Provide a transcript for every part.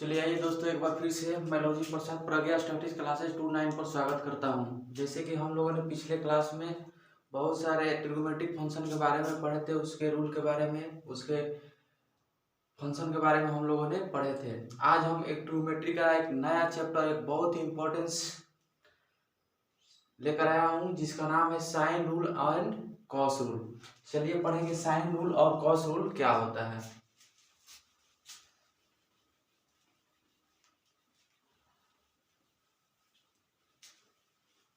चलिए आइए दोस्तों, एक बार फिर से मैं लॉजिक प्रसाद प्रज्ञा स्टैटिक्स क्लासेस 29 पर स्वागत करता हूं। जैसे कि हम लोगों ने पिछले क्लास में बहुत सारे ट्रिग्नोमेट्रिक फंक्शन के बारे में पढ़े थे, उसके रूल के बारे में, उसके फंक्शन के बारे में हम लोगों ने पढ़े थे। आज हम एक ट्रिग्नोमेट्री का एक नया चैप्टर, एक बहुत ही इंपॉर्टेंस लेकर आया हूँ, जिसका नाम है sine rule and cos rule. चलिए पढ़ेंगे साइन रूल और कॉस रूल क्या होता है।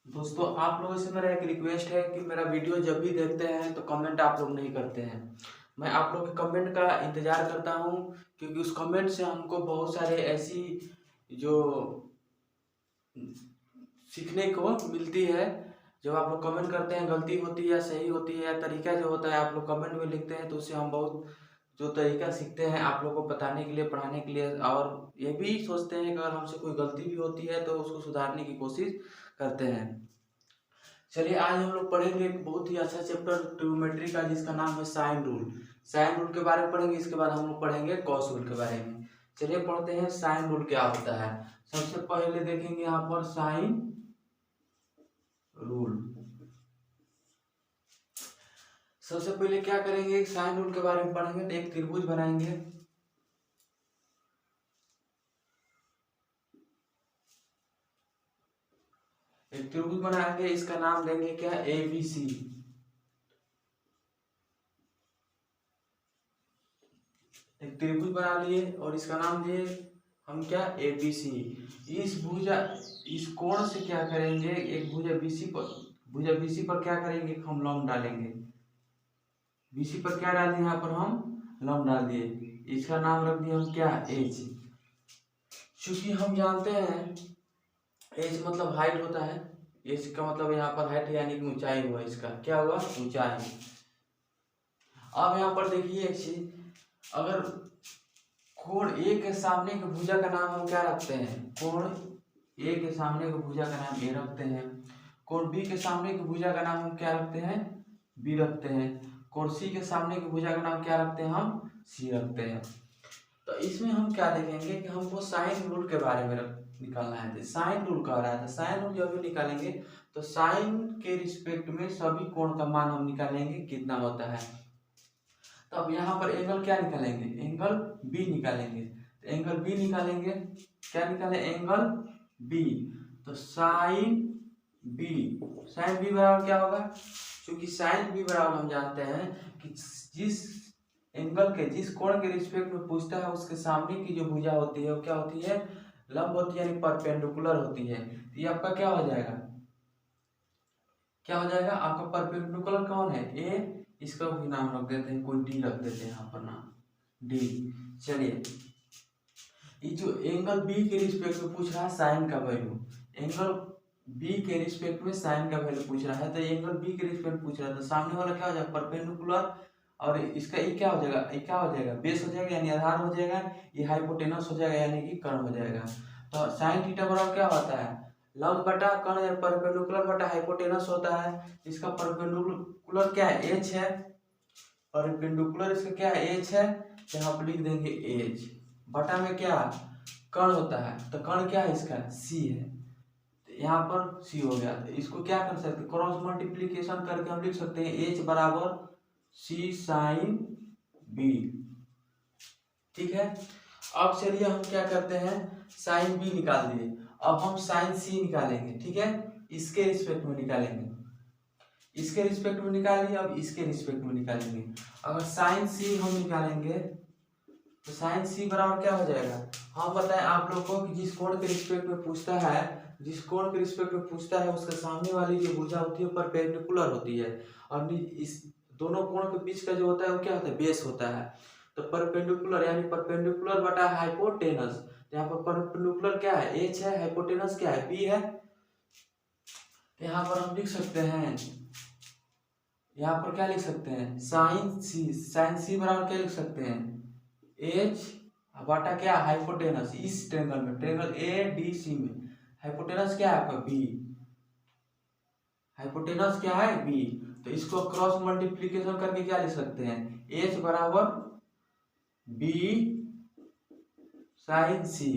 दोस्तों, आप लोगों से मेरा एक रिक्वेस्ट है कि मेरा वीडियो जब भी देखते हैं तो कमेंट आप लोग नहीं करते हैं। मैं आप लोग के कमेंट का इंतजार करता हूं, क्योंकि उस कमेंट से हमको बहुत सारे ऐसी जो सीखने को मिलती है। जब आप लोग कमेंट करते हैं, गलती होती है या सही होती है या तरीका जो होता है आप लोग कमेंट में लिखते हैं, तो उससे हम बहुत जो तरीका सीखते हैं आप लोग को बताने के लिए, पढ़ाने के लिए, और ये भी सोचते हैं कि अगर हमसे कोई गलती भी होती है तो उसको सुधारने की कोशिश करते हैं। चलिए आज हम लोग पढ़ेंगे एक बहुत ही अच्छा चैप्टर ट्रिग्नोमेट्री का, जिसका नाम है साइन रूल। साइन रूल के बारे में पढ़ेंगे, इसके बाद हम लोग पढ़ेंगे कॉस रूल के बारे में। चलिए पढ़ते हैं साइन रूल क्या होता है। सबसे पहले देखेंगे यहाँ पर साइन रूल। सबसे पहले क्या करेंगे, साइन रूल के बारे में पढ़ेंगे तो एक त्रिभुज बनाएंगे। एक त्रिभुज बनाएंगे, इसका नाम देंगे क्या, ABC। एक त्रिभुज बना लिए और इसका नाम दिए हम क्या, ABC। इस कोण से क्या करेंगे, एक भुजा BC पर क्या करेंगे, हम लंब डालेंगे। BC पर क्या डाल दिए, यहाँ पर हम लंब डाल दिए। इसका नाम रख दिया हम क्या, H। चूंकि हम जानते हैं H मतलब हाइट होता है, H का मतलब यहाँ पर हाइट यानी कि ऊंचाई हुआ, इसका क्या हुआ, ऊंचाई। अब यहाँ पर देखिए एक चीज, अगर कोण ए के सामने की भुजा का नाम हम क्या रखते हैं, कोण ए के सामने की भुजा का नाम ए रखते हैं। कोण बी के सामने की भुजा का नाम हम क्या रखते हैं, बी रखते हैं। कोण सी के सामने की भुजा का नाम क्या रखते हैं, हम सी रखते हैं। तो इसमें हम क्या देखेंगे कि हमको साइन रूल के बारे में निकालना है। साइन रूल कह रहा था, साइन रूल जब भी निकालेंगे तो साइन के रिस्पेक्ट में सभी कोण का मान हम निकालेंगे कितना होता है। तो अब यहाँ पर एंगल क्या निकालेंगे, एंगल बी निकालेंगे। तो एंगल बी निकालेंगे, क्या निकाले, एंगल बी। तो साइन बी, साइन बी बराबर क्या होगा, क्योंकि साइन बी बराबर हम जानते हैं कि जिस एंगल के, जिस कोण के रिस्पेक्ट में पूछता है उसके सामने की जो भुजा होती है वो क्या होती है, लंब होती है, यानी परपेंडिकुलर होती है। तो ये आपका क्या हो जाएगा, क्या हो जाएगा, आपका परपेंडिकुलर कौन है, ए। इसका भी नाम रख देते हैं, कोई डी रख देते हैं यहाँ पर नाम, डी। चलिए ये जो एंगल बी के रिस्पेक्ट में पूछ रहा है साइन का वैल्यू, एंगल बी के रिस्पेक्ट में साइन का वैल्यू पूछ रहा है, तो एंगल बी के रिस्पेक्ट में पूछ रहा है, तो सामने वाला क्या हो जाएगा, परपेंडिकुलर, और इसका ये क्या हो जाएगा, ये क्या हो जाएगा, बेस हो जाएगा यानी आधार हो जाएगा, ये हाइपोटेनस हो जाएगा यानी कि कर्ण हो जाएगा। तो साइन थीटा बराबर क्या होता है, लंब बटा कर्ण, परपेंडिकुलर बटा हाइपोटेनस होता है। इसका परपेंडिकुलर क्या है, एच है, परपेंडिकुलर इसका क्या है, एच है, यहाँ पर लिख देंगे एच, बटा में क्या कर्ण होता है, तो कर्ण क्या है इसका, सी है, तो यहाँ पर सी हो गया। तो इसको क्या कर सकते हैं, क्रॉस मल्टीप्लीकेशन करके हम लिख सकते हैं एच बराबर सी साइन बी। ठीक है, अब चलिए हम क्या करते हैं, साइन बी निकाल दिए, अब हम साइन सी निकालेंगे। ठीक है, इसके रिस्पेक्ट में निकालेंगे, इसके रिस्पेक्ट में निकालिए, अब इसके रिस्पेक्ट में निकालेंगे। अगर साइन सी हम निकालेंगे तो साइन सी बराबर क्या हो जाएगा, हम बताएं आप लोग को कि जिस कोण के रिस्पेक्ट में पूछता है, जिस कोण के रिस्पेक्ट में पूछता है उसके सामने वाली जो भुजा होती है परपेंडिकुलर होती है, और इस दोनों कोण के बीच का जो होता है वो क्या होता है, बेस होता है। तो परपेंडिकुलर यानी परपेंडिकुलर बटा हाइपोटेनस, यहाँ पर परपेंडिकुलर क्या है, एच है, हाइपोटेनस क्या है, बी है। यहाँ पर हम लिख सकते हैं, यहाँ पर क्या लिख सकते हैं, साइन सी, साइन सी बराबर क्या लिख सकते हैं, एच बटा क्या, हाइपोटेनस, इस ट्रेंगल में, ट्रेंगल ए डी सी में हाइपोटेनस क्या है आपका, बी, हाइपोटेनस क्या है, बी। तो इसको क्रॉस मल्टीप्लीकेशन करके क्या लिख सकते हैं, एच बराबर बी साइन सी।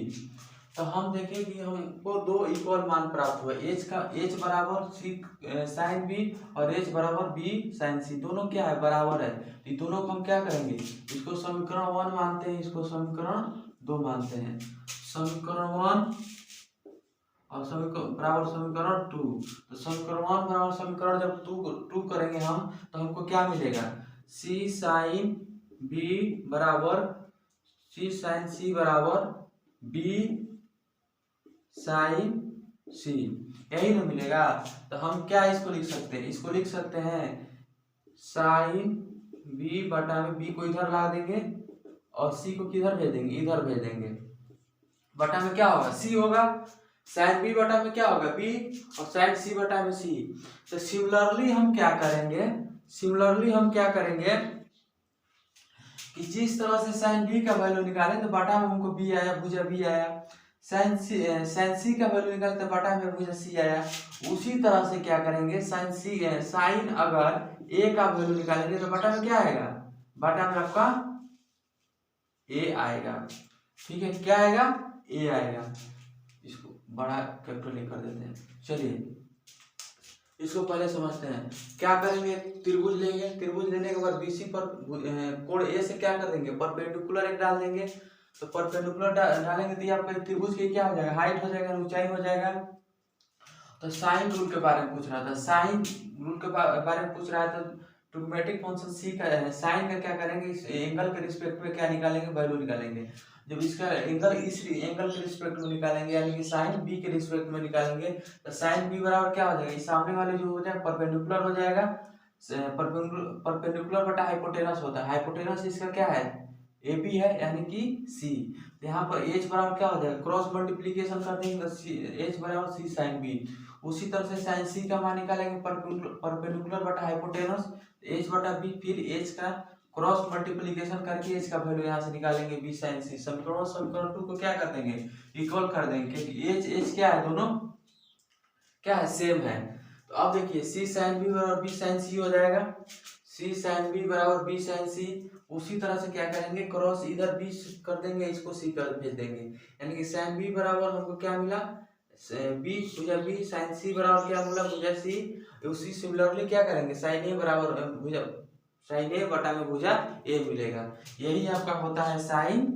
तो हम देखें कि हमको दो इक्वल मान प्राप्त हुआ, एच बराबर सी साइन बी और एच बराबर बी साइन सी, दोनों क्या है बराबर है। तो इन दोनों को हम क्या करेंगे, इसको समीकरण 1 मानते हैं, इसको समीकरण 2 मानते हैं। समीकरण 1 और समीकरण बराबर समीकरण 2। तो समीकरण 1 बराबर समीकरण जब टू करेंगे हम, तो हमको क्या मिलेगा, सी साइन बी बराबर सी साइन सी बराबर बी साइन सी, यही ना मिलेगा। तो हम क्या इसको लिख सकते हैं, इसको लिख सकते हैं साइन बी बटा में बी को इधर ला देंगे और सी को किधर भेज देंगे, इधर भेज देंगे। बटा में क्या होगा, सी होगा। साइन बी बटा में क्या होगा, बी, और साइन सी बटा में सी। तो सिमिलरली हम क्या करेंगे कि जिस तरह से साइन बी का वैल्यू निकालें तो बटा में हमको बी आया, भुजा बी आया। साइन सी का वैल्यू निकाले तो बटा में भुजा सी आया। उसी तरह से क्या करेंगे, साइन अगर ए का वैल्यू निकालेंगे तो बटा में क्या आएगा, बटा में आपका ए आएगा। ठीक है, क्या आएगा, ए आएगा। इसको बड़ा कैपिटल कर देते हैं। चलिए इसको पहले समझते हैं। क्या करेंगे, त्रिभुज लेंगे, त्रिभुज लेने के बाद बीसी पर कोण ए से क्या कर देंगे, परपेंडिकुलर एक डाल देंगे। तो परपेंडिकुलर डालेंगे तो आपका त्रिभुज के क्या हो जाएगा, हाइट हो जाएगा, ऊंचाई हो जाएगा। तो साइन रूल के बारे में पूछ रहा था, साइन रूल के बारे में पूछ रहा है। तो ट्रिग्नोमेट्रिक फंक्शन सी का साइन का क्या करेंगे, इस एंगल के रिस्पेक्ट में क्या निकालेंगे, वैल्यू निकालेंगे। जब इसका एंगल इस एंगल के रिस्पेक्ट में निकालेंगे, यानी कि साइन बी के रिस्पेक्ट में निकालेंगे, तो साइन बी बराबर क्या हो जाएगा, इस सामने वाले जो हो जाएगा परपेंडिकुलर हो जाएगा। परपेंडिकुलर बटा हाइपोटेनस होता है, हाइपोटेनस इसका क्या है, ए बी है, यानी कि सी। तो यहाँ पर एच बराबर क्या हो जाएगा, क्रॉस मल्टीप्लीकेशन कर देंगे तो एच बराबर सी साइन बी। उसी तरह से साइन सी का मान निकालेंगे परपेंडिकुलर बटा हाइपोटेनस, एच बटा बी, फिर एच का क्रॉस मल्टीप्लीकेशन करके एच का वैल्यू यहाँ से निकालेंगे बी साइन सी। समीकरण 2 को क्या कर देंगे, इक्वल कर देंगे, क्योंकि एच क्या है, दोनों क्या है, सेम है। तो अब देखिए सी साइन बी बराबर बी साइन सी हो जाएगा, सी साइन बी बराबर बी साइन सी। उसी तरह से क्या करेंगे, क्रॉस इधर बी कर देंगे, इसको सी कर भेज देंगे, यानी कि साइन बी बराबर हमको क्या मिला, बी भुजा बी साइन सी बराबर क्या मिला, भुजा सी। उसी सिमिलरली क्या करेंगे, साइन ए बराबर भुजा साइन ए बटा में भुजा ए मिलेगा। यही आपका होता है साइन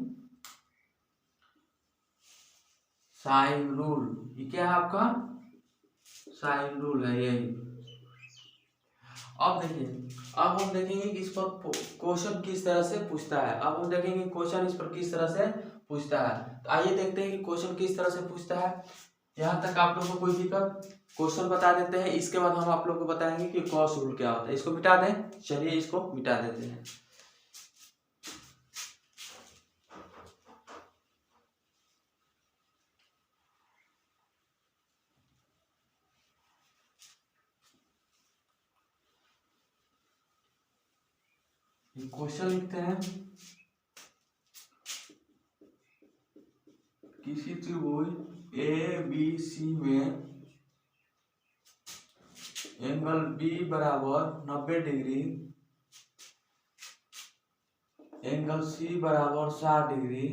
रूल। ये क्या है आपका, साइन रूल है यही। अब देखिए, अब हम देखेंगे कि इस पर क्वेश्चन किस तरह से पूछता है। अब हम देखेंगे क्वेश्चन इस पर किस तरह से पूछता है। तो आइए देखते हैं कि क्वेश्चन किस तरह से पूछता है। यहाँ तक आप लोगों को कोई दिक्कत, क्वेश्चन बता देते हैं, इसके बाद हम आप लोगों को बताएंगे कि गॉस रूल क्या होता है। इसको मिटा दें, चलिए इसको मिटा देते हैं। क्वेश्चन लिखते हैं, किसी त्रिभुज ए बी सी में एंगल बी बराबर 90 डिग्री, एंगल सी बराबर 60 डिग्री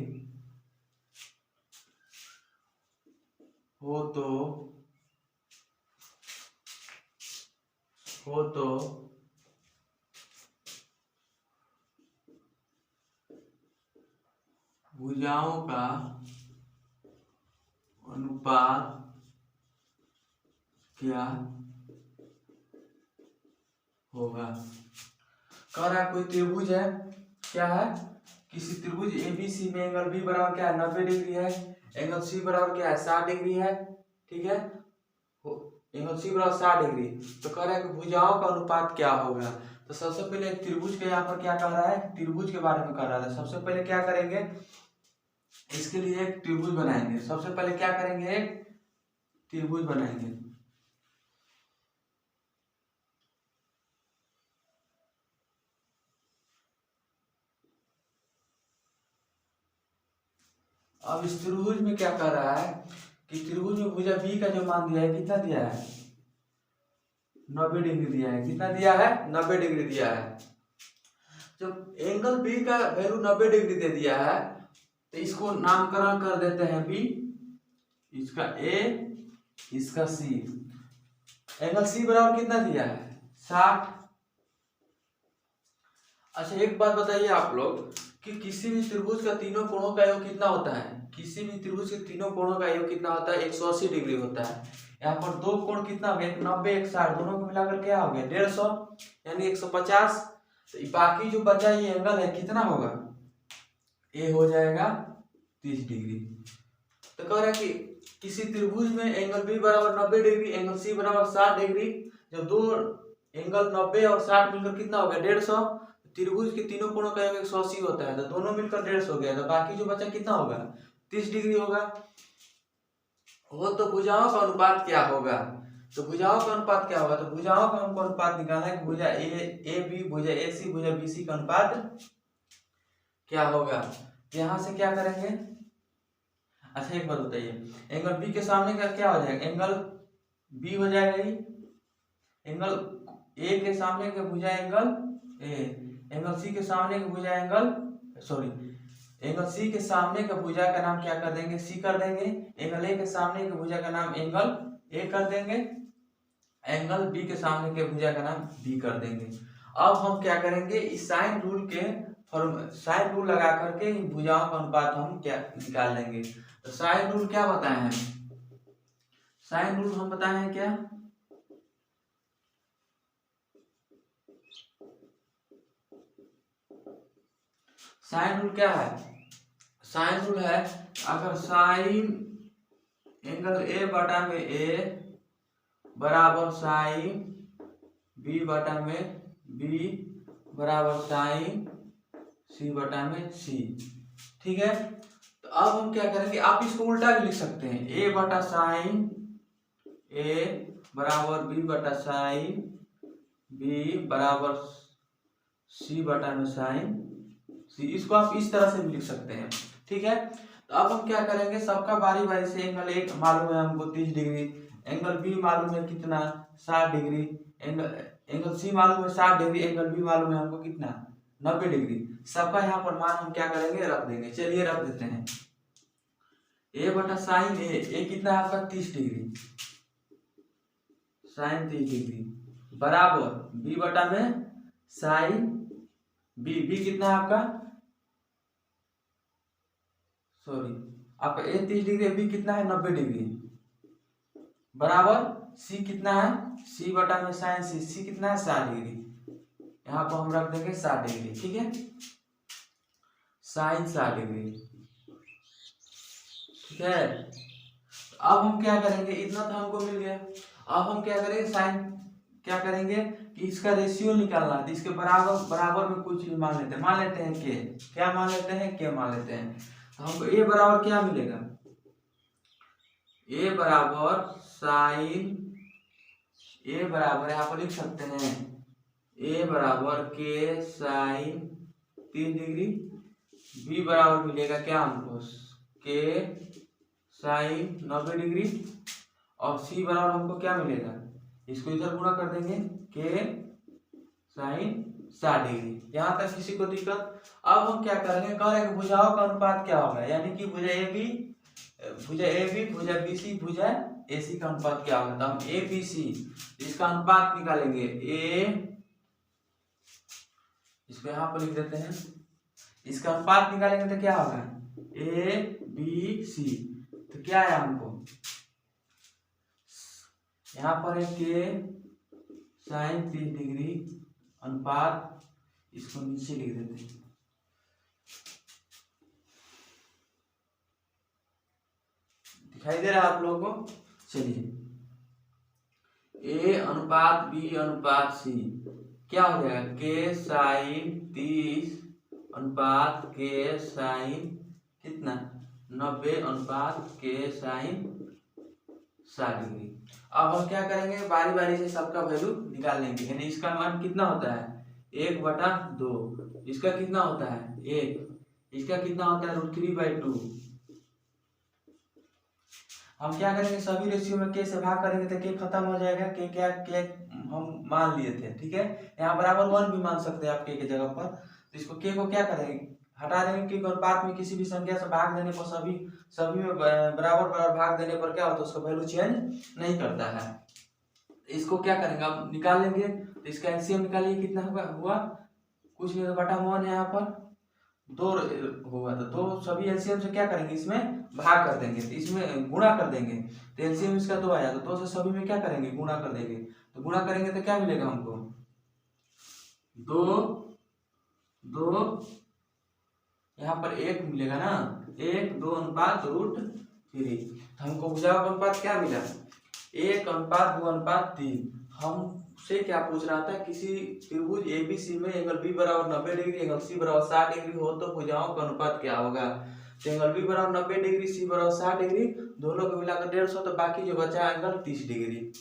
हो तो भुजाओं का अनुपात क्या होगा। कह रहा है कोई त्रिभुज है, क्या है, किसी त्रिभुज एबीसी में एंगल बी बराबर क्या है, 90 डिग्री है, एंगल सी बराबर क्या है, 60 डिग्री है। ठीक है, एंगल सी बराबर 60 डिग्री। तो कह रहा है कि भुजाओं का अनुपात क्या होगा। तो सबसे पहले त्रिभुज के यहाँ पर क्या कह रहा है, त्रिभुज के बारे में कह रहा था। सबसे पहले क्या करेंगे, इसके लिए एक त्रिभुज बनाएंगे। सबसे पहले क्या करेंगे, एक त्रिभुज बनाएंगे। अब इस त्रिभुज में क्या कर रहा है कि त्रिभुज में भुजा बी का जो मान दिया है, कितना दिया है, 90 डिग्री दिया है। कितना दिया है, 90 डिग्री दिया है। जब एंगल बी का वैल्यू 90 डिग्री दे दिया है, तो इसको नामकरण कर देते हैं बी, इसका ए, इसका सी। एंगल सी बराबर कितना दिया है 60। अच्छा एक बात बताइए आप लोग कि किसी भी त्रिभुज का तीनों कोणों का योग कितना होता है? किसी भी त्रिभुज के तीनों कोणों का योग कितना होता है? 180 डिग्री होता है। यहाँ पर दो कोण कितना हो गया? 90, 160, दोनों को मिलाकर क्या हो गया? 150 यानी 150। तो बाकी जो बचा ये एंगल है कितना होगा? ए हो जाएगा 30 डिग्री। तो कह रहा है कि किसी त्रिभुज में एंगल बी बराबर 90 डिग्री, एंगल सी बराबर 60 डिग्री। जब दो एंगल 90 और 60 मिलकर कितना हो गया? 150। त्रिभुज के तीनों कोणों का योग 180 होता है, तो दोनों मिलकर 150 हो गया। तो बाकी जो बचा कितना होगा? 30 डिग्री होगा। वो तो भुजाओं का अनुपात क्या होगा? तो भुजाओं का अनुपात क्या होगा? तो भुजाओं का हमको अनुपात निकालना है कि भुजा ए बी, भुजा ए सी, भुजा बी सी का अनुपात क्या होगा। तो यहाँ से क्या करेंगे? अच्छा एक बात बताइए, एंगल बी के सामने का क्या हो जाएगा? एंगल बी हो जाएगा ही। एंगल ए के सामने का भुजा एंगल ए, एंगल सी के सामने का भुजा एंगल एंगल सी के सामने का भुजा का नाम क्या कर देंगे? सी कर देंगे। एंगल ए के सामने के भुजा का नाम एंगल ए कर देंगे। एंगल बी के सामने के भुजा का नाम बी कर देंगे। अब हम क्या करेंगे? इस साइन रूल के साइन रूल लगा करके भुजाओं का अनुपात हम क्या निकाल लेंगे। तो साइन रूल क्या बताए हैं? साइन रूल हम बताए हैं क्या? साइन रूल क्या है? साइन रूल है अगर साइन एंगल ए बटा में ए बराबर साइन बी बटा में बी बराबर साइन सी बटा में सी। ठीक है, तो अब हम क्या करेंगे? आप इसको उल्टा भी लिख सकते हैं। ए बटा साइन ए बराबर बी बटा साइन बी बराबर सी बटा में साइन सी। इसको आप इस तरह से भी लिख सकते हैं। ठीक है, तो अब हम क्या करेंगे? सबका बारी बारी से एंगल ए मालूम है हमको 30 डिग्री, एंगल बी मालूम है कितना? 60 डिग्री। एंगल सी मालूम है 60 डिग्री, एंगल बी मालूम है हमको कितना? 90 डिग्री। सबका यहाँ पर मान हम क्या करेंगे? रख देंगे। चलिए रख देते हैं। ए बटा साइन ए कितना है आपका? 30 डिग्री, साइन 30 डिग्री बराबर बी बटा में साइन बी कितना है आपका? आपका ए 30 डिग्री, बी कितना है? 90 डिग्री बराबर सी कितना है? सी बटा में साइन सी कितना है? 60 डिग्री। यहाँ पर हम रख देंगे 60 डिग्री। ठीक है, साइन 60 डिग्री। ठीक है, अब हम क्या करेंगे? इतना तो हमको मिल गया। अब हम क्या करेंगे? साइन क्या करेंगे कि इसका रेशियो निकालना है। तो इसके बराबर में कुछ भी मान लेते हैं। मान लेते हैं के, क्या मान लेते हैं? के मान लेते हैं। तो हमको ए बराबर क्या मिलेगा? ए बराबर साइन ए बराबर यहाँ पर लिख सकते हैं ए बराबर के साइन 30 डिग्री। बी बराबर मिलेगा क्या हमको? के साइन 90 डिग्री। और सी बराबर हमको क्या मिलेगा? इसको इधर गुणा कर देंगे, के साइन 60 डिग्री। यहाँ तक किसी को दिक्कत? अब हम क्या करेंगे? कह रहे हैं कि भुजाओं का अनुपात क्या होगा, यानी कि भुजा ए बी, भुजा बी सी, भुजा ए सी का अनुपात क्या होगा। तो हम ए बी सी इसका अनुपात निकालेंगे। ए, इसको यहाँ पर लिख देते हैं। इसका अनुपात निकालेंगे तो क्या होगा? A B C. तो क्या है हमको? यहाँ पर है के साइन 30 डिग्री अनुपात, इसको नीचे लिख देते हैं। दिखाई दे रहा है आप लोगों को? चलिए, ए अनुपात बी अनुपात सी क्या हो जाएगा? के साइन 30 अनुपात के साइन कितना? 90 अनुपात के साइन 60 डिग्री। अब हम क्या करेंगे? बारी बारी से सबका वैल्यू निकाल लेंगे। यानी इसका मान कितना होता है? 1/2। इसका कितना होता है? 1। इसका कितना होता है? √3/2। हम क्या करेंगे? सभी रेशियो में के से भाग करेंगे तो के खत्म हो जाएगा। के क्या के हम मान लिए थे। ठीक है, यहाँ बराबर 1 भी मान सकते हैं आप के जगह पर। तो इसको के को क्या करेंगे? हटा देंगे क्योंकि अनुपात में किसी भी संख्या से भाग देने पर सभी में बराबर बराबर भाग देने पर क्या होता है, उसका वैल्यू चेंज नहीं करता है। इसको क्या करेंगे, अब निकाल लेंगे। तो इसका एलसीएम निकालिए, कितना हुआ कुछ नहीं, तो बटा 1 है, यहाँ पर 2 होगा, तो 2 सभी एलसीएम से क्या करेंगे, इसमें भाग कर देंगे, तो इसमें गुणा कर देंगे, तो एलसीएम इसका 2 आया, तो 2 से सभी में क्या करेंगे, गुणा कर देंगे। तो गुणा करेंगे तो क्या मिलेगा हमको, 2 2 यहाँ पर 1 मिलेगा ना, 1 2 अनुपात √3। हमको भुजाओं का अनुपात क्या मिला, 1:2:3। हमसे क्या पूछ रहा था, किसी त्रिभुज एबीसी में एंगल बी बराबर 90 डिग्री, एंगल सी बराबर 60 डिग्री हो तो भुजाओं का अनुपात क्या होगा। तो एंगल बी बराबर 90 डिग्री, सी बराबर 60 डिग्री, दोनों को मिलाकर 150, तो बाकी जो बचा एंगल 30 डिग्री।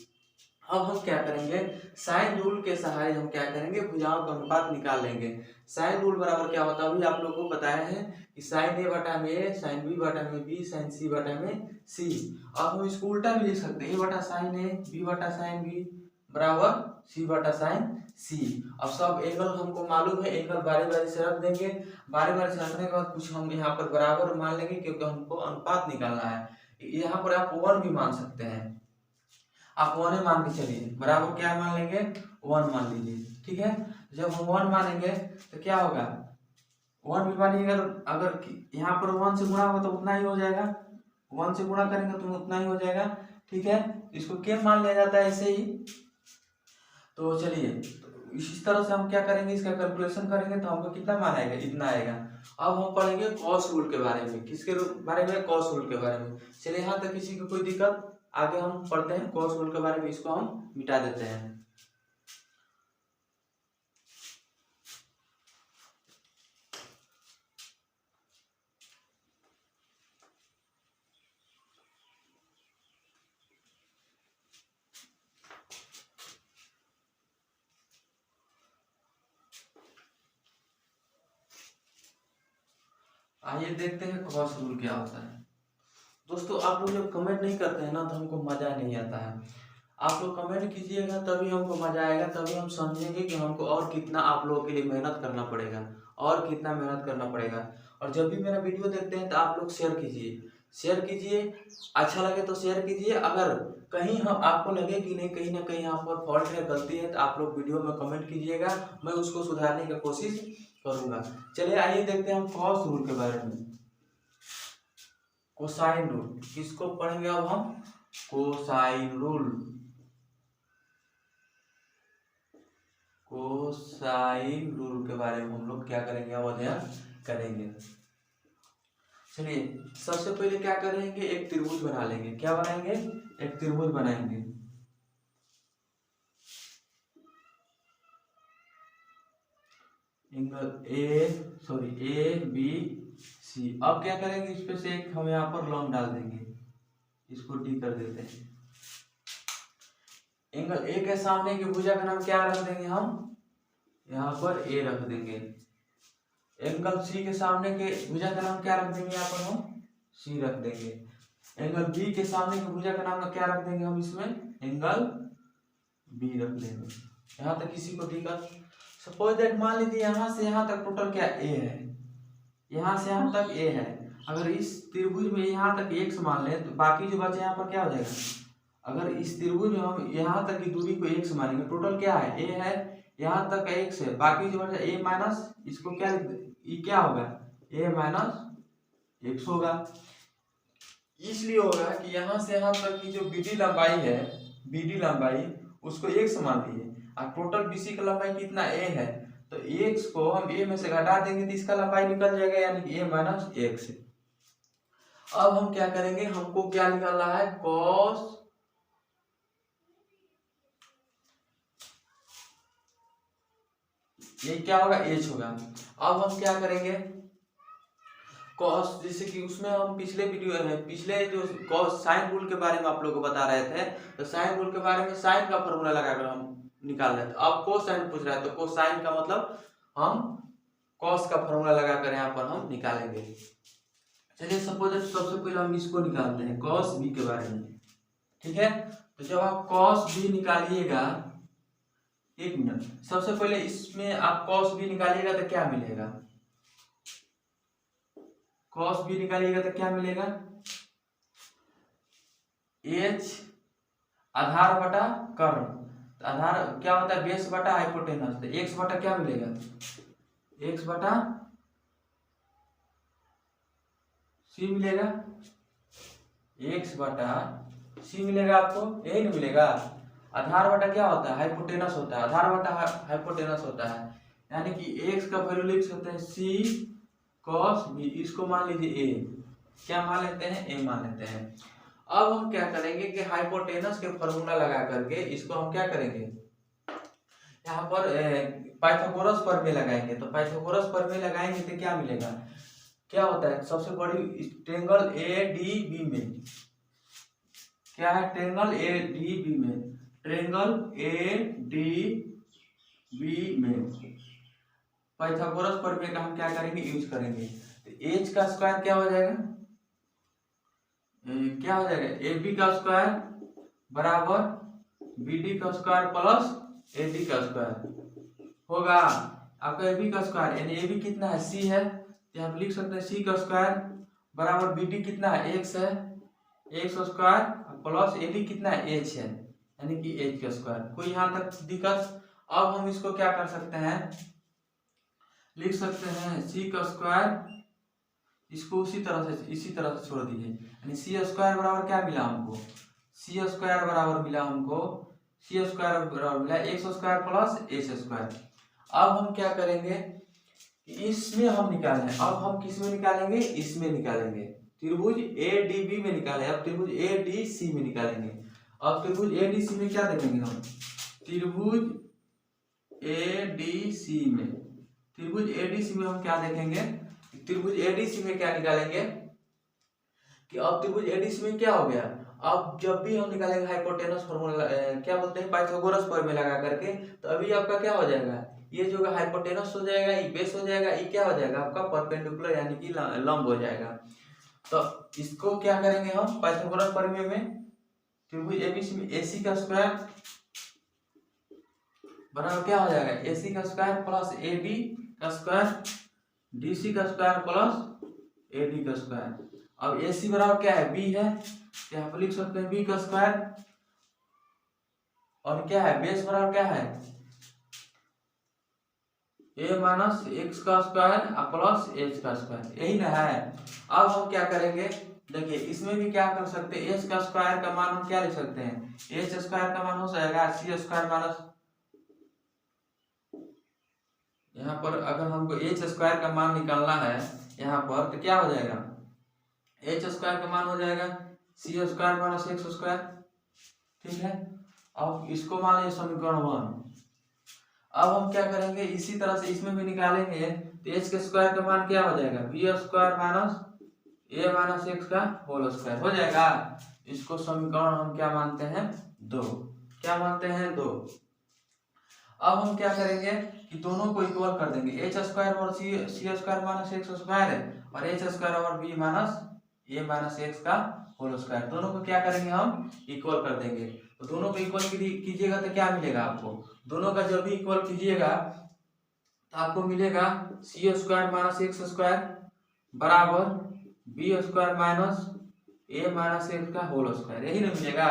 अब हम क्या करेंगे, साइन रूल के सहारे हम क्या करेंगे, भुजाओं का अनुपात निकाल लेंगे। साइन रूल बराबर क्या होता है, अभी आप लोगों को बताया है कि साइन ए बटा में ए, साइन बी बटा में बी, साइन सी बटा में सी। अब हम इसको उल्टा भी लिख सकते हैं, ए बटा साइन ए, बी बटा साइन बी बराबर सी बटा साइन सी। अब सब एंगल हमको मालूम है, एंगल बारी बारी से रख देंगे। बारी बारी से रखने के बाद कुछ हम यहाँ पर बराबर मान लेंगे, क्योंकि हमको अनुपात निकालना है। यहाँ पर आप 1 भी मान सकते हैं, आप 1 मान के चलिए, बराबर क्या मान लेंगे, 1 मान लीजिए, ठीक है। जब हम 1 मानेंगे तो क्या होगा, 1 भी मानिएगा, अगर यहाँ पर 1 से गुणा होगा तो उतना ही हो जाएगा, 1 से गुणा करेंगे तो उतना ही हो जाएगा, ठीक है। इसको क्या मान लिया जाता है ऐसे ही। तो चलिए, तो इस तरह से हम क्या करेंगे, इसका कैलकुलेशन करेंगे तो हमको कितना मान आएगा, इतना आएगा। अब हम पढ़ेंगे कॉस रूल के बारे में, किसके बारे में, कॉस रूल के बारे में। चलिए, यहाँ तक किसी को कोई दिक्कत, आगे हम पढ़ते हैं कॉस रूल के बारे में, इसको हम मिटा देते हैं। आइए देखते हैं कॉस रूल क्या होता है। दोस्तों, आप लोग जब कमेंट नहीं करते हैं ना तो हमको मजा नहीं आता है। आप लोग कमेंट कीजिएगा तभी हमको मजा आएगा, तभी हम समझेंगे कि हमको और कितना आप लोगों के लिए मेहनत करना पड़ेगा, और कितना मेहनत करना पड़ेगा। और जब भी मेरा वीडियो देखते हैं तो आप लोग शेयर कीजिए, शेयर कीजिए, अच्छा लगे तो शेयर कीजिए। अगर कहीं हम आपको लगे कि नहीं, कहीं ना कहीं यहाँ पर फॉल्ट है, गलती है, तो आप लोग वीडियो में कमेंट कीजिएगा, मैं उसको सुधारने की कोशिश करूँगा। चलिए, आइए देखते हैं हम कॉस रूल के बारे में। कोसाइन रूल किसको पढ़ेंगे अब हम, कोसाइन रूल, कोसाइन रूल के बारे में हम लोग क्या करेंगे, अब अध्ययन करेंगे। चलिए, सबसे पहले क्या करेंगे, एक त्रिभुज बना लेंगे। क्या बनाएंगे, एक त्रिभुज बनाएंगे। Angle A B C. अब क्या करेंगे, इस पे से एक हम यहाँ पर लॉन्ग डाल देंगे, इसको डी कर देते हैं। एंगल ए के सामने की भुजा का नाम क्या रख देंगे, हम यहाँ पर ए रख देंगे। एंगल सी के सामने के भुजा का नाम क्या रख देंगे, यहाँ पर हम सी रख देंगे। एंगल बी के सामने की भुजा का नाम क्या रख देंगे, हम इसमें एंगल बी रख देंगे। यहाँ तक किसी को दिक्कत, सपोज दैट मान लीजिए यहाँ से यहाँ तक टोटल क्या ए है, यहाँ से यहाँ तक ए है। अगर इस त्रिभुज में यहाँ तक x मान लें तो बाकी जो बचे यहाँ पर क्या हो जाएगा। अगर इस त्रिभुज में हम यहाँ तक की दूरी को x मानेंगे, टोटल क्या है, a है, यहाँ तक x है, बाकी जो बचा a माइनस, इसको क्या ये क्या होगा, a माइनस x होगा। इसलिए होगा कि यहाँ से यहाँ तक की जो BD लंबाई है, BD लंबाई उसको x मान लीजिए, और टोटल BC का लंबाई कितना a है, तो x को हम a में से घटा देंगे तो इसका लंबाई निकल जाएगा, यानी कि a माइनस x। अब हम क्या करेंगे, हमको क्या निकालना है, कॉस, ये क्या होगा, h होगा। अब हम क्या करेंगे, कॉस, जैसे कि उसमें हम पिछले जो कॉस साइन रूल के बारे में आप लोगों को बता रहे थे, तो साइन रूल के बारे में साइन का फॉर्मूला लगाकर हम निकाल रहे थे। अब कोसाइन पूछ रहा है, तो कोसाइन का मतलब हम कॉस का फॉर्मूला लगाकर यहाँ पर हम निकालेंगे। चलिए, सपोज सबसे पहले हम इसको निकालते हैं, कॉस बी के बारे में, ठीक है। तो जब आप कॉस बी निकालिएगा, एक मिनट, सबसे पहले इसमें आप कॉस बी निकालिएगा तो क्या मिलेगा, कॉस बी निकालिएगा तो क्या मिलेगा, एच आधार बटा कर्ण। तो आधार क्या होता है, बेस बटा हाइपोटेनस। तो एक्स बटा क्या मिलेगा, एक्स बटा सी मिलेगा, एक्स बटा सी मिलेगा आपको, यही नहीं मिलेगा। आधार बटा क्या होता है, हाइपोटेनस होता है, आधार बटा हाइपोटेनस होता है। यानी कि एक्स का वैल्यू लिख सकते हैं सी कॉस बी, इसको मान लीजिए ए, क्या मान लेते हैं, ए मान लेते हैं। अब हम क्या करेंगे कि हाइपोटेनस के फॉर्मूला लगा करके इसको हम क्या करेंगे, यहाँ पर पाइथागोरस प्रमेय लगाएंगे। तो पाइथागोरस प्रमेय लगाएंगे तो क्या मिलेगा, क्या होता है, सबसे बड़ी ट्रायंगल ए डी बी में क्या है, ट्रायंगल ए डी बी में, ट्रायंगल ए डी बी में पाइथागोरस प्रमेय का हम क्या करेंगे, यूज करेंगे। तो एच का स्क्वायर क्या हो जाएगा, क्या हो जाएगा, ए बी का स्क्वायर बराबर बी डी का स्क्वायर प्लस ए डी का स्क्वायर होगा। आपका ए बी का स्क्वायर यानी ए बी कितना है, सी है, यहाँ पे लिख सकते हैं सी का स्क्वायर बराबर बी डी कितना है, एक्स है, x square plus A D कितना है, एच है, यानी कि एच का स्क्वायर। कोई यहाँ तक दिक्कत। अब हम इसको क्या कर सकते हैं, लिख सकते हैं सी का स्क्वायर, इसको इसी तरह से छोड़ दीजिए, यानी सी स्क्वायर बराबर क्या मिला हमको, सी स्क्वायर बराबर मिला हमको, सी स्क्वायर बराबर मिला x square plus H square. अब हम क्या करेंगे, इसमें हम निकालें, अब हम किस में निकालेंगे, इसमें निकालेंगे, त्रिभुज ए डी बी में निकालें, अब त्रिभुज ए डी सी में निकालेंगे। अब त्रिभुज ए डी सी में क्या देखेंगे हम, त्रिभुज ए डी सी में, त्रिभुज ए डी सी में हम क्या देखेंगे, त्रिभुज ए डी सी में क्या निकालेंगे कि अब त्रिभुज ए डी सी में क्या हो गया, अब जब भी हम निकालेंगे हाइपोटेनस फॉर्मूला क्या बोलते हैं, पाइथागोरस प्रमेय लगा करके, तो अभी आपका क्या हो जाएगा, ये जो हाइपोटेनस हो जाएगा, ये बेस हो जाएगा, ये क्या हो जाएगा आपका परपेंडिकुलर यानी कि लंब हो जाएगा। तो इसको क्या करेंगे हम पाइथागोरस प्रमेय में, त्रिभुज एबीसी में एसी का स्क्वायर बराबर क्या हो जाएगा, एसी का स्क्वायर प्लस ए बी का स्क्वायर डीसी का स्क्वायर प्लस ए डी का स्क्वायर। अब एसी बराबर क्या है, बी है, यहाँ पर लिख सकते हैं बी का स्क्वायर, और क्या है बेस बराबर क्या है, ए माइनस एक्स का स्क्वायर प्लस एच का स्क्वायर, यही ना है। अब हम क्या करेंगे, देखिए इसमें भी क्या कर सकते हैं, एच का स्क्वायर का मान हम क्या लिख सकते हैं, एच स्क्वायर का मान हो जाएगा सी स्क्वायर माइनस, यहाँ पर अगर हमको एच स्क्वायर का मान निकालना है यहाँ पर, तो क्या हो जाएगा, एच स्क्वायर का मान हो जाएगा सी स्क्वायर माइनस एक्स स्क्वायर, ठीक है। अब इसको मान लीजिए समीकरण 1। अब हम क्या करेंगे, इसी तरह से इसमें भी निकालेंगे, तो एच के स्क्वायर का मान क्या हो जाएगा, बी स्क्वायर माइनस ए माइनस एक्स का होल स्क्वायर हो जाएगा। इसको समीकरण हम क्या मानते हैं, 2, क्या मानते हैं, 2। अब हम क्या करेंगे कि दोनों को इक्वल कर देंगे, एच स्क्वायर और सी स्क्वायर माइनस एक्स स्क्वायर है, और एच स्क्वायर और बी माइनस ए माइनस एक्स का होल स्क्वायर, दोनों को क्या करेंगे हम इक्वल कर देंगे। तो दोनों को इक्वल कीजिएगा तो क्या मिलेगा आपको, दोनों का जब भी इक्वल कीजिएगा तो आपको मिलेगा सी स्क्वायर माइनस एक्स स्क्वायर बराबर बी स्क्वायर माइनस ए माइनस एक्स का होल स्क्वायर, यही ना मिलेगा।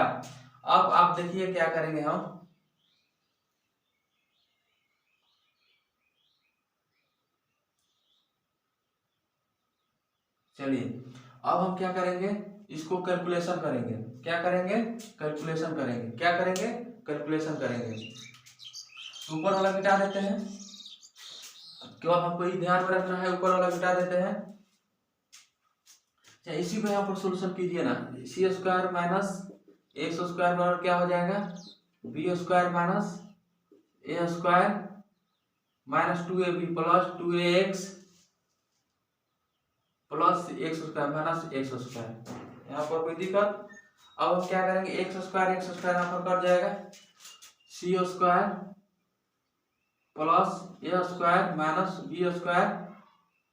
अब आप देखिए क्या करेंगे हम, चलिए अब हम क्या करेंगे, इसको कैलकुलेशन करेंगे, क्या करेंगे, कैलकुलेशन करेंगे, क्या करेंगे, कैलकुलेशन करेंगे। ऊपर वाला मिटा देते हैं, केवल हमको ये ध्यान में रखना है, ऊपर वाला मिटा देते हैं। अच्छा इसी को यहाँ पर सोल्यूशन कीजिए ना, C square minus x square बराबर क्या हो जाएगा, B square minus A square minus 2ab plus 2ax plus X square minus x square, यहाँ पर कोई दिक्कत। अब हम क्या करेंगे, एक्स स्क्वायर यहाँ पर कट जाएगा, सी square plus A square minus B square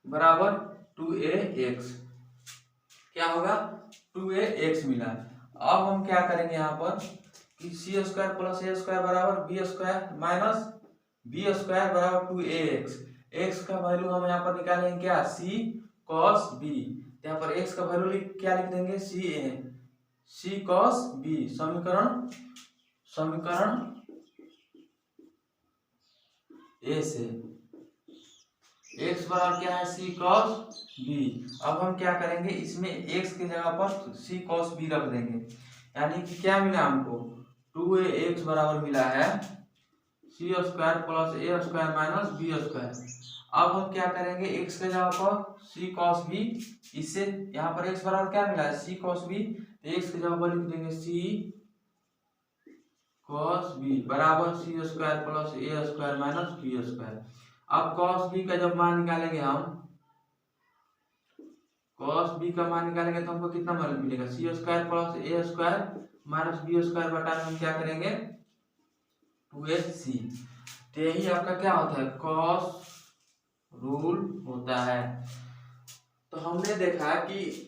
बराबर 2ax, क्या होगा 2ax मिला। अब हम क्या करेंगे यहाँ पर कि C square plus A square बराबर B square minus B square बराबर 2ax, एक्स का वैल्यू हम यहाँ पर निकालेंगे क्या, सी कॉस बी। यहाँ पर x का वैल्यू क्या लिख देंगे, सी कॉस बी। समीकरण ए से x बराबर क्या है, सी कॉस बी। अब हम क्या करेंगे, इसमें x की जगह पर सी कॉस बी रख देंगे, यानी कि क्या मिला हमको, 2ax बराबर मिला है सी square plus A square minus B square. अब हम क्या करेंगे, x के जगह पर सी कॉस बी, इससे यहाँ पर x बराबर क्या मिला है, सी कॉस बी, तो x की जगह पर लिख देंगे सी कॉस बी बराबर सी square plus A square minus B square. अब कॉस बी का जब मान निकालेंगे हम, कॉस बी का मान निकालेंगे तो हमको कितना मान मिलेगा, सी square plus A square minus B square बटा में हम क्या करेंगे 2ac। तो यही आपका क्या होता है, कॉस रूल होता है। तो हमने देखा कि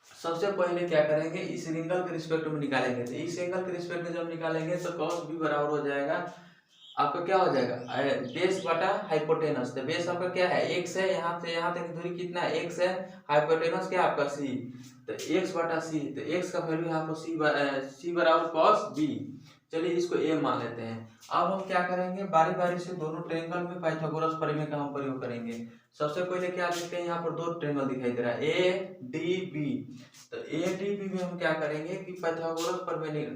सबसे पहले क्या करेंगे, इस एंगल के रिस्पेक्ट में निकालेंगे। तो इस एंगल के रिस्पेक्ट में जब निकालेंगे तो कॉस बी बराबर हो जाएगा आपका क्या हो जाएगा, बेस बटा हाइपोटेनस। तो बेस आपका क्या है, x है, यहाँ से यहाँ तक दूरी कितना है, x है, हाइपोटेनस क्या आपका c, तो x बटा c। तो x का वैल्यू यहाँ पर c बराबर कॉस b। चलिए इसको a मान लेते हैं। अब हम क्या करेंगे, बारी बारी से दोनों ट्रायंगल में पाइथागोरस प्रमेय का हम प्रयोग करेंगे। सबसे पहले क्या देखते हैं, यहाँ पर दो ट्रायंगल दिखाई दे रहा है ADB। तो ADB में हम क्या करेंगे कि पाइथागोरस प्रमेय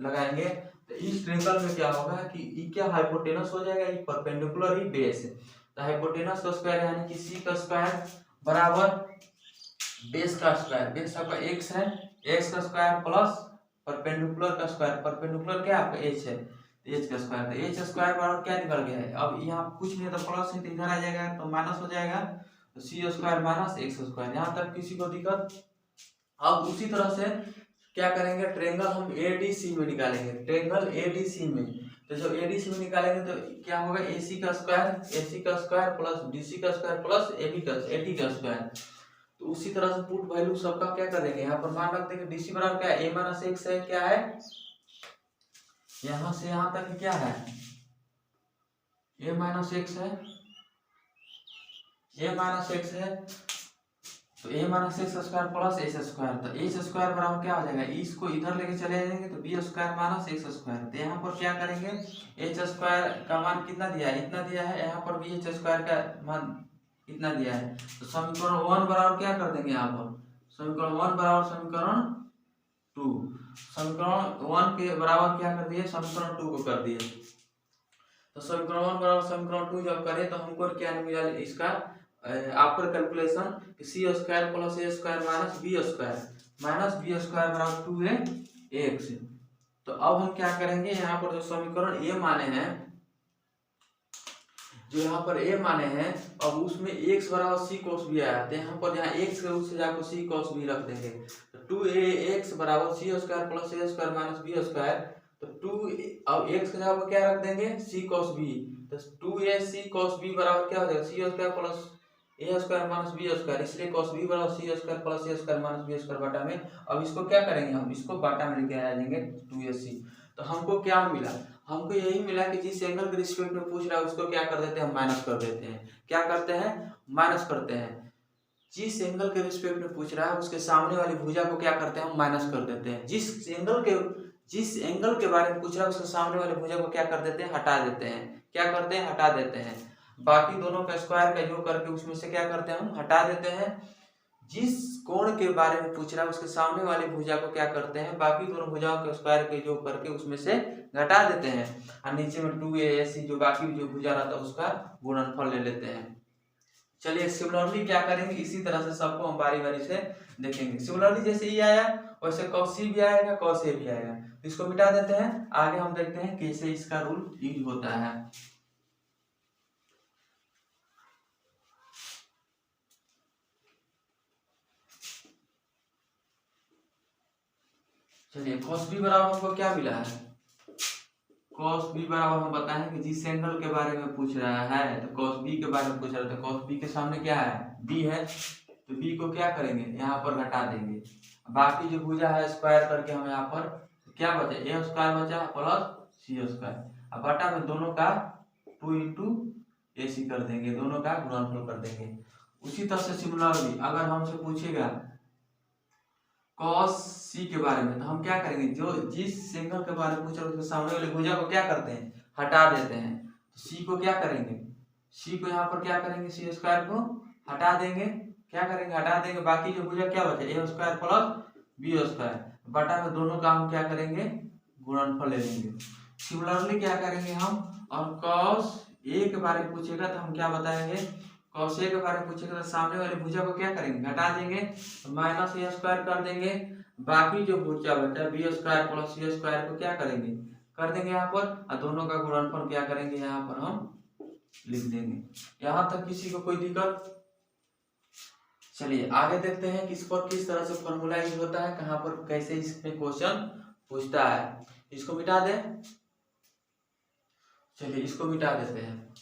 लगाएंगे। तो इस ट्रायंगल में क्या होगा कि ई क्या हाइपोटेनस हो जाएगा, ई परपेंडिकुलर, ई बेस। तो हाइपोटेनस का स्क्वायर यानी कि सी का स्क्वायर बराबर बेस का स्क्वायर, बेस आपका x है, x का स्क्वायर प्लस परपेंडिकुलर का स्क्वायर, परपेंडिकुलर क्या आपका h है, h का स्क्वायर। तो h स्क्वायर बराबर क्या निकल गया है, अब यहाँ कुछ नहीं तो प्लस है तो इधर आ जाएगा तो माइनस हो जाएगा, तो सी स्क्वायर माइनस एक्स स्क्वायर। यहाँ तक किसी को दिक्कत। अब उसी तरह से क्या करेंगे, ट्रायंगल हम एडीसी में निकालेंगे, ट्रायंगल एडीसी में। तो जब एडीसी में निकालेंगे तो क्या होगा, एसी का स्क्वायर प्लस डीसी का स्क्वायर प्लस एटी का स्क्वायर। तो उसी तरह से पुट वैल्यू सबका क्या कर देंगे, यहाँ पर मान रख देंगे, डीसी बराबर क्या है, a माइनस एक्स है, क्या है, यहाँ से यहाँ तक क्या है, a माइनस एक्स है, a माइनस एक्स है, तो a minus x square plus H square. तो एच स्क्वायर बराबर क्या हो जाएगा, इसको इधर लेके चले जाएंगे तो B square minus x square. तो यहाँ पर क्या करेंगे, एच स्क्वायर का मान कितना दिया है, इतना दिया है, यहाँ पर भी एच स्क्वायर का मान कितना दिया है। तो समीकरण 1 बराबर क्या कर देंगे, यहाँ पर समीकरण 1 बराबर समीकरण 2, समीकरण 1 के बराबर क्या कर दिए, समीकरण 2 को कर दिए। तो समीकरण 1 बराबर समीकरण 2 जब करें तो हमको क्या मिला, इसका after calculation C square plus A square minus B square बराबर 2ax। तो अब हम क्या करेंगे, यहाँ पर जो समीकरण a माने हैं, जो यहाँ पर a माने हैं, अब उसमें x बराबर सी कॉस बी आया, तो यहाँ पर जहाँ x है उससे जाकर सी कॉस बी रख देंगे। तो 2ax बराबर सी square plus A square minus B square. तो 2 अब x के जगह पर क्या रख देंगे, सी कॉस बी। तो 2a सी कॉस बी बराबर क्या हो जाएगा, सी square plus A square minus B square, इसलिए कॉस बी बराबर सी square plus A square minus B square बटा में। अब इसको क्या करेंगे, हम इसको बाटा में लेके आ जाएंगे 2ac। तो हमको क्या मिला, हमको यही मिला कि जिस एंगल के रिस्पेक्ट में पूछ रहा है उसको क्या कर देते हैं, हम माइनस कर देते हैं। क्या करते हैं, माइनस करते हैं। जिस एंगल के रिस्पेक्ट में पूछ रहा है उसके सामने वाली भुजा को क्या करते हैं, हम माइनस कर देते हैं। जिस एंगल के बारे में पूछ रहा है उसके सामने वाली भुजा को क्या कर देते हैं, हटा देते हैं। क्या करते हैं, हटा देते हैं। बाकी दोनों का स्क्वायर का योग करके उसमें से क्या करते हैं, हम हटा देते हैं। जिस कोण के बारे में पूछ रहा है उसके सामने वाली भुजा को क्या करते हैं, बाकी दोनों भुजाओं के स्क्वायर के योग करके उसमें से घटा देते हैं, और नीचे में 2ac जो बाकी जो भुजा रहता है उसका गुणनफल ले लेते हैं। चलिए सिमिलरली क्या करेंगे, इसी तरह से सबको हम बारी बारी से देखेंगे। सिमिलरली जैसे ये आया वैसे cos c भी आएगा, cos a भी आएगा। इसको मिटा देते हैं, आगे हम देखते हैं कैसे इसका रूल यूज होता है। चलिए cos b बराबर हमको क्या मिला है, cos b बराबर हम बताएं कि जिस एंगल के बारे में पूछ रहा है, तो cos b के बारे में पूछ रहा है, तो cos b के सामने क्या है, b है, तो b को क्या करेंगे, यहाँ पर घटा देंगे। बाकी जो भुजा है स्क्वायर करके हम यहाँ पर क्या बचा, ए स्क्वायर बचा प्लस सी स्क्वायर, अब बटा में दोनों का 2 इंटू ac कर देंगे, दोनों का गुणनफल कर देंगे। उसी तरह से सिमिलरली अगर हमसे पूछेगा cos c के बारे में, तो हम क्या करेंगे, जो जिस एंगल के बारे में पूछ रहे हैं उसके सामने वाली भुजा को क्या करते हैं, हटा देते हैं। तो c को क्या करेंगे, c को यहाँ पर क्या करेंगे, c स्क्वायर को हटा देंगे, क्या करेंगे, हटा देंगे। बाकी जो भुजा क्या बचे, a square plus b square बटा में दोनों का हम क्या करेंगे, गुणनफल ले लेंगे। सिमिलरली क्या करेंगे हम, और cos a के बारे में पूछेगा तो हम क्या बताएंगे, cos a के बारे में पूछेगा तो सामने वाली भुजा को क्या करेंगे, घटा देंगे, माइनस a स्क्वायर कर देंगे। बाकी जो भुजा बचा b square plus c square को क्या करेंगे, कर देंगे यहाँ पर, और दोनों का गुणनफल क्या करेंगे, यहाँ पर हम लिख देंगे। यहाँ तक किसी को कोई दिक्कत? चलिए आगे देखते हैं कि इस पर किस तरह से फॉर्मूला यूज होता है, कहाँ पर कैसे इसमें क्वेश्चन पूछता है। इसको मिटा दें, चलिए इसको मिटा देते हैं।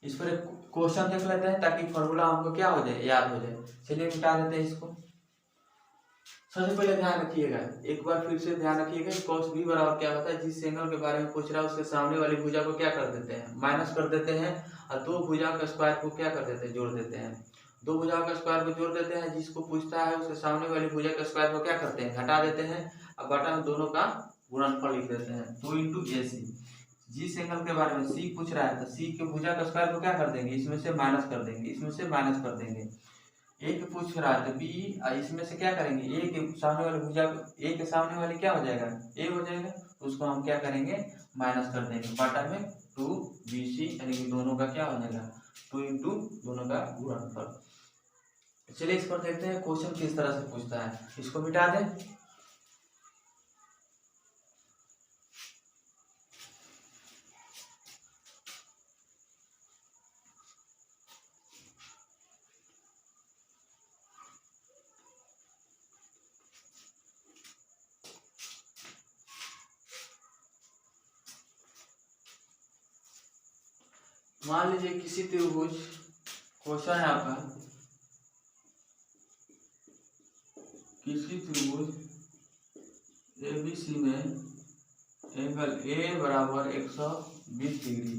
इस पर एक क्वेश्चन देख लेते हैं ताकि फॉर्मूला हमको क्या हो जाए, याद हो जाए। चलिए मिटा देते हैं इसको। सबसे पहले ध्यान रखिएगा, एक बार फिर से ध्यान रखिएगा, cos b बराबर क्या होता है, जिस एंगल के बारे में पूछ रहा है उसके सामने वाली भुजा को क्या कर देते हैं, माइनस कर देते हैं, और दो भुजाओं के स्क्वायर को क्या कर देते हैं, जोड़ देते हैं। दो भुजाओं के स्क्वायर को जोड़ देते हैं, जिसको पूछता है उसके सामने वाली भुजा के स्क्वायर को क्या करते हैं, घटा देते हैं, और बटा में दोनों का गुणनफल लिख देते हैं, 2 इंटू AC। जिस एंगल के बारे में c पूछ रहा है तो c के भुजा का स्क्वायर को क्या कर देंगे, इसमें से माइनस कर देंगे, इसमें से माइनस कर देंगे। a के पूछ रहा है तो b, इसमें से क्या करेंगे, a के सामने वाली भुजा, a के सामने वाली क्या हो जाएगा, a हो जाएगा, तो उसको हम क्या करेंगे, माइनस कर देंगे, बटा में 2bc, यानी कि दोनों का क्या हो जाएगा, 2 इंटू दोनों का गुणनफल। चलिए इस पर देखते हैं क्वेश्चन किस तरह से पूछता है। इसको मिटा दें, मान लीजिए किसी त्रिभुज, क्वेश्चन है आपका, किसी त्रिभुज ABC में एंगल A बराबर 120 डिग्री,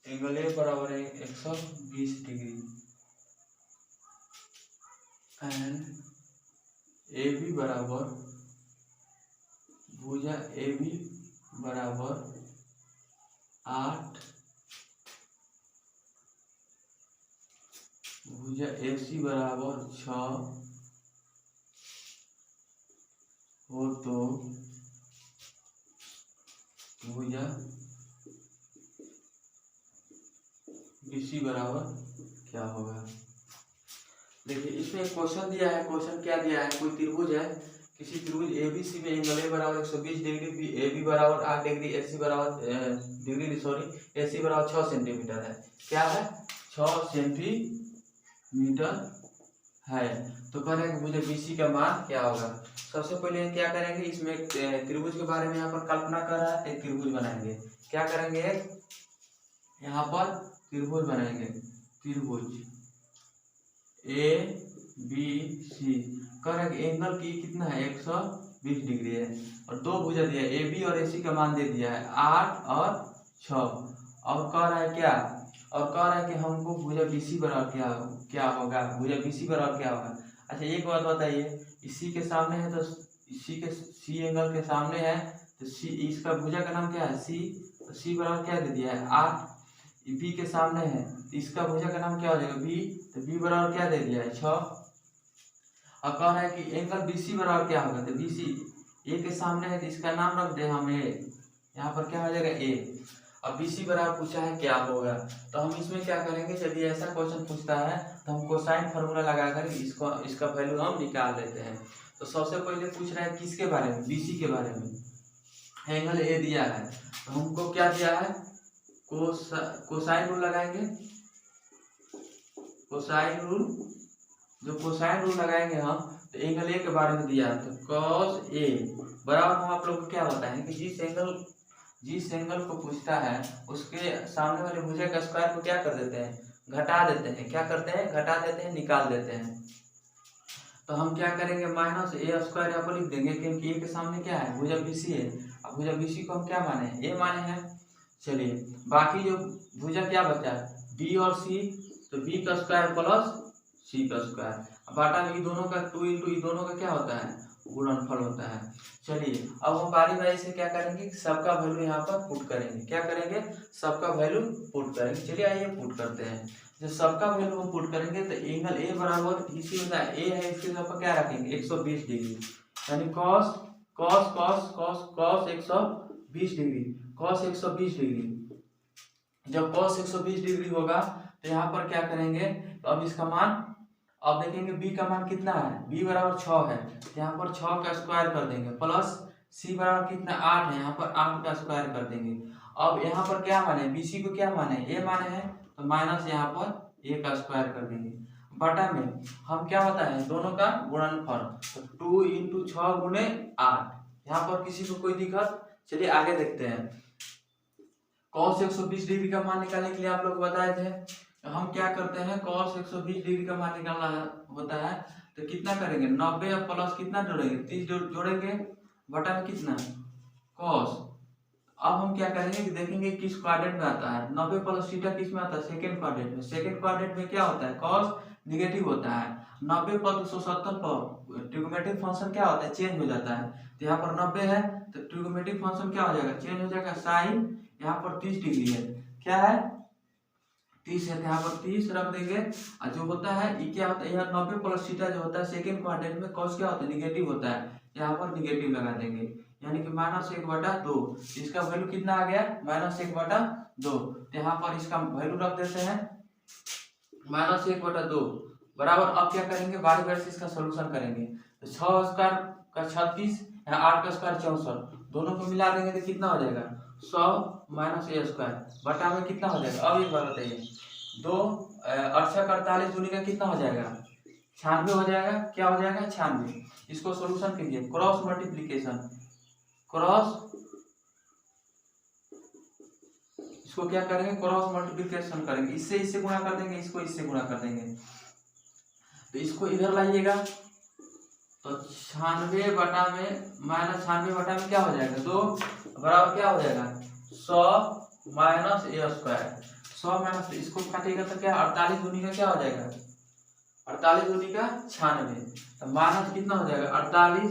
एंगल A बराबर 120 डिग्री एंड AB बराबर, भुजा AB बराबर 8, भुजा AC बराबर 6 हो तो भुजा BC बराबर क्या होगा। देखिए इसमें एक क्वेश्चन दिया है, क्वेश्चन क्या दिया है, कोई त्रिभुज है, किसी त्रिभुज ABC में एंगल A बराबर 120 डिग्री, AB बराबर 8 डिग्री, AC बराबर AC बराबर 6 सेंटीमीटर है। क्या है, 6 सेंटीमीटर है। तो कह रहे हैं कि मुझे BC का मान क्या होगा। सबसे पहले क्या करेंगे, इसमें त्रिभुज के बारे में यहाँ पर कल्पना कर रहा है, एक त्रिभुज बनाएंगे। क्या करेंगे, यहाँ पर त्रिभुज बनाएंगे, त्रिभुज ABC। कह रहे हैं एंगल की कितना है, 120 डिग्री है, और दो भुजा दिया है, AB और AC का मान दे दिया है 8 और 6, और कह रहा है क्या, और कह रहा है कि हमको भुजा BC बराबर क्या होगा, भुजा BC बराबर क्या होगा। अच्छा एक बात बताइए, इसी के सामने है तो इसी के C एंगल के सामने है तो C, इसका भुजा का नाम क्या है C, तो C बराबर क्या दे दिया है 8। B के सामने है तो इसका भुजा का नाम क्या हो जाएगा B, तो B बराबर क्या दे दिया है 6। और कह रहा है कि एंगल BC बराबर क्या होगा, तो BC A के सामने है तो इसका नाम रख दे हम A, यहाँ पर क्या हो जाएगा A। अब BC बराबर पूछा है क्या होगा, तो हम इसमें क्या करेंगे, यदि ऐसा क्वेश्चन पूछता है तो हम कोसाइन फार्मूला लगाकर इसका वैल्यू हम निकाल लेते हैं। तो सबसे पहले पूछ रहा है किसके बारे में, BC के बारे में, एंगल A दिया है तो हमको क्या दिया है, कोसाइन रूल लगाएंगे, कोसाइन रूल, जो कोसाइन रूल लगाएंगे हम, तो एंगल A के बारे में दिया है तो cos A बराबर, हम आप लोग को क्या बताएंगे कि जिस एंगल को पूछता है उसके सामने वाले भुजा का स्क्वायर को क्या कर देते हैं, घटा देते हैं, क्या करते हैं, घटा देते हैं, निकाल देते हैं। तो हम क्या करेंगे, माइनस A स्क्वायर यहाँ पर लिख देंगे, क्योंकि A के सामने क्या है, भुजा BC है, भुजा BC को हम क्या माने, A माने हैं। चलिए बाकी जो भुजा क्या बचा है, बी और सी, तो बी का स्क्वायर प्लस सी का स्क्वायर बाटा में दोनों का 2 इंटू दोनों का क्या होता है, गुणनफल होता है। चलिए अब हम बारी बारी से क्या करेंगे, सबका वैल्यू यहाँ पर पुट करेंगे। क्या करेंगे, सबका वैल्यू पुट करेंगे। चलिए आइए पुट करते हैं। जब सबका वैल्यू हम पुट करेंगे तो एंगल ए बराबर इसी होता है, ए है इसके ऊपर क्या रखेंगे 120 डिग्री, यानी cos cos cos cos cos 120 degree, cos 120 degree. जब कॉस 120 डिग्री होगा तो यहाँ पर क्या करेंगे, तो अब इसका मान अब देखेंगे बी का मान कितना है, बी बराबर 6 है, यहाँ पर 6 का स्क्वायर कर देंगे, प्लस सी बराबर कितना 8 है, यहाँ पर 8 का स्क्वायर कर देंगे। अब यहाँ पर क्या माने, बी सी को क्या माने, ए माने हैं, तो माइनस यहाँ पर ए का स्क्वायर कर देंगे। बटा में हम क्या बताए दोनों का गुणनफल, तो 2 इंटू 6 गुणे 8। यहाँ पर किसी को कोई दिक्कत, चलिए आगे देखते हैं। कॉस 120 डिग्री का मान निकालने के लिए आप लोग बताए थे, हम क्या करते हैं, cos 120 डिग्री का मान निकालना होता है तो कितना करेंगे 90 प्लस कितना जोड़ेंगे 30 जोड़ेंगे बटा में कितना cos। अब हम क्या करेंगे कि देखेंगे किस क्वाड्रेंट में आता है, 90 प्लस थीटा किस में आता है, सेकंड क्वाड्रेंट में। सेकंड क्वाड्रेंट में क्या होता है, cos निगेटिव होता है। 90 पर 270 पर ट्रिग्नोमेट्रिक फंक्शन क्या होता है, चेंज हो जाता है। तो यहाँ पर 90 है तो ट्रिग्नोमेट्रिक फंक्शन क्या हो जाएगा, चेंज हो जाएगा। साइन यहाँ पर 30 डिग्री है, क्या है 30 है, यहाँ पर 30 रख देंगे। और जो होता है ये क्या होता है, यहाँ 90 प्लस थीटा जो होता है सेकंड क्वाड्रेंट में कॉस क्या होता है, निगेटिव होता है, यहाँ पर निगेटिव लगा देंगे, यानी कि -1/2। इसका वैल्यू कितना आ गया, -1/2। तो यहाँ पर इसका वैल्यू रख देते हैं -1/2 बराबर। अब क्या करेंगे, बारी बारी से इसका सोल्यूशन करेंगे। तो 6 स्क्वायर का 36, 8 का स्क्वायर 64, दोनों को मिला देंगे तो कितना हो जाएगा 100 माइनस ए स्क्वायर बटा में कितना हो जाएगा। अब एक बार बताइए, 2 8 48 दूनी का कितना हो जाएगा 96 हो जाएगा, क्या हो जाएगा 96। इसको सोल्यूशन कीजिए, क्रॉस मल्टीप्लीकेशन, क्रॉस इसको क्या करेंगे क्रॉस मल्टीप्लीकेशन करेंगे, इससे इससे गुणा कर देंगे, इसको इससे गुणा कर देंगे। तो इसको इधर लाइएगा, तो 96 बटा में -96 बटा में क्या हो जाएगा 2 बराबर क्या हो जाएगा 100 माइनस ए स्क्वायर। 100 माइनस इसको काटेगा तो क्या 48 दूनी का क्या हो जाएगा 48 दूनी का 96, तो माइनस कितना हो जाएगा 48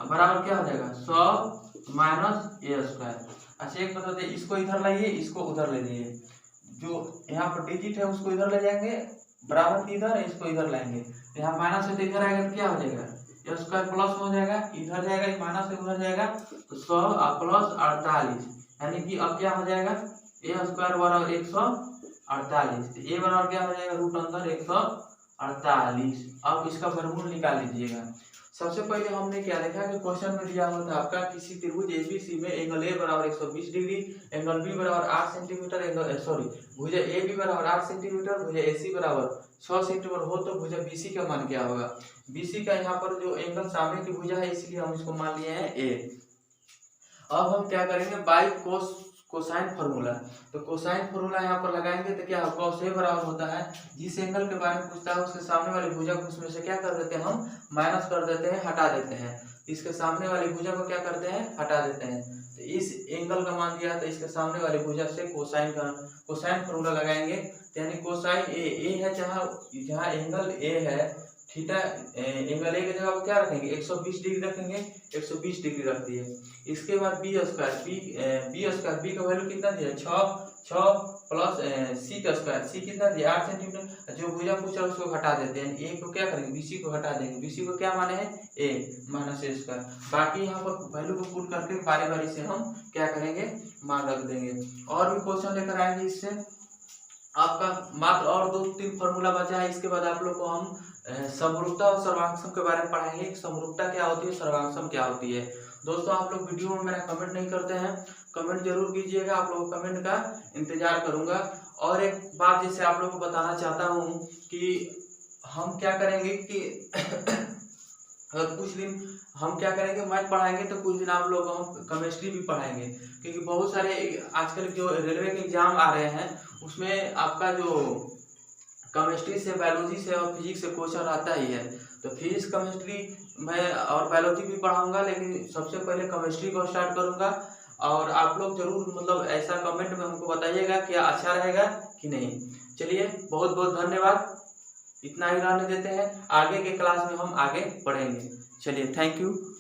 बराबर क्या हो जाएगा 100 माइनस ए स्क्वायर। अच्छा एक बता दे, इसको इधर लाइए, इसको उधर ले जाइए, जो यहाँ पर डिजिट है उसको इधर ले जाएंगे बराबर इधर, इसको इधर लाएंगे, तो यहाँ माइनस है तो इधर आएगा तो क्या हो जाएगा ए स्क्वायर प्लस हो जाएगा, इधर जाएगा माइनस से उधर जाएगा, तो 100 प्लस 48, यानी कि अब क्या हो जाएगा ए स्क्वायर बराबर 148, तो ए बराबर क्या हो जाएगा रूट अंदर 148। अब इसका वर्गमूल निकाल लीजिएगा। सबसे पहले हमने क्या देखा कि क्वेश्चन में दिया हुआ था आपका किसी त्रिभुज एबीसी में एंगल ए बराबर 120 डिग्री, एंगल बी बराबर 8 सेंटीमीटर, एंगल भुजा ए बी बराबर 8 सेंटीमीटर, भुजा ए सी बराबर 6 सेंटीमीटर हो तो भुजा बी सी का मान क्या होगा। बी सी का यहाँ पर जो एंगल सामने की भुजा है इसलिए हम इसको मान लिए हैं ए। अब हम क्या करेंगे बाई कोसाइन फार्मूला, तो कोसाइन फार्मूला यहाँ पर लगाएंगे तो क्या होगा cos A बराबर होता है, जिस एंगल के बारे में पूछता है उसके सामने वाली भुजा को उसमें से क्या कर देते हैं हम माइनस कर देते हैं, हटा देते हैं, इसके सामने वाली भुजा को क्या करते हैं हटा देते हैं। तो इस एंगल का मान दिया तो इसके सामने वाली भुजा से कोसाइन फार्मूला लगाएंगे, यानी कोसाइन ए है जहाँ एंगल ए है थीटा, एंगल ए की जगह पर क्या रखेंगे 120 डिग्री रखेंगे, 120 डिग्री रख दिए। इसके बाद बी स्क्वायर बी का वैल्यू कितना दिया 6 प्लस सी का स्क्वायर, सी कितना दिया 8 सेंटीमीटर, जो भुजा पूछा उसको हटा देते हैं, ए को क्या करेंगे बीसी को हटा देंगे, बीसी को क्या माने हैं ए माइनस ए स्क्वायर। बाकी यहाँ पर वैल्यू को पुट करके बारी बारी से हम क्या करेंगे मान रख देंगे। और भी क्वेश्चन लेकर आएंगे, इससे आपका मात्र और 2-3 फार्मूला बचा है। इसके बाद आप लोग को हम समरूपता और सर्वांशम के बारे में पढ़ाएंगे, समरूपता क्या होती है सर्वांशम क्या होती है। दोस्तों आप लोग वीडियो में मेरा कमेंट नहीं करते हैं, कमेंट जरूर कीजिएगा, आप लोगों कमेंट का इंतजार करूंगा। और एक बात जैसे आप लोग को बताना चाहता हूं कि हम क्या करेंगे कि कुछ दिन हम क्या करेंगे मैथ पढ़ाएंगे, तो कुछ दिन आप लोग हम केमिस्ट्री भी पढ़ाएंगे, क्योंकि बहुत सारे आजकल जो रेलवे के एग्जाम आ रहे हैं उसमें आपका जो केमिस्ट्री से बायोलॉजी से और फिजिक्स से क्वेश्चन आता ही है। तो फिजिक्स केमिस्ट्री मैं और बायोलॉजी भी पढ़ाऊंगा, लेकिन सबसे पहले केमिस्ट्री को स्टार्ट करूंगा। और आप लोग जरूर मतलब ऐसा कमेंट में हमको बताइएगा कि अच्छा रहेगा कि नहीं। चलिए बहुत बहुत धन्यवाद, इतना ही रहने देते हैं, आगे के क्लास में हम आगे बढ़ेंगे। चलिए थैंक यू।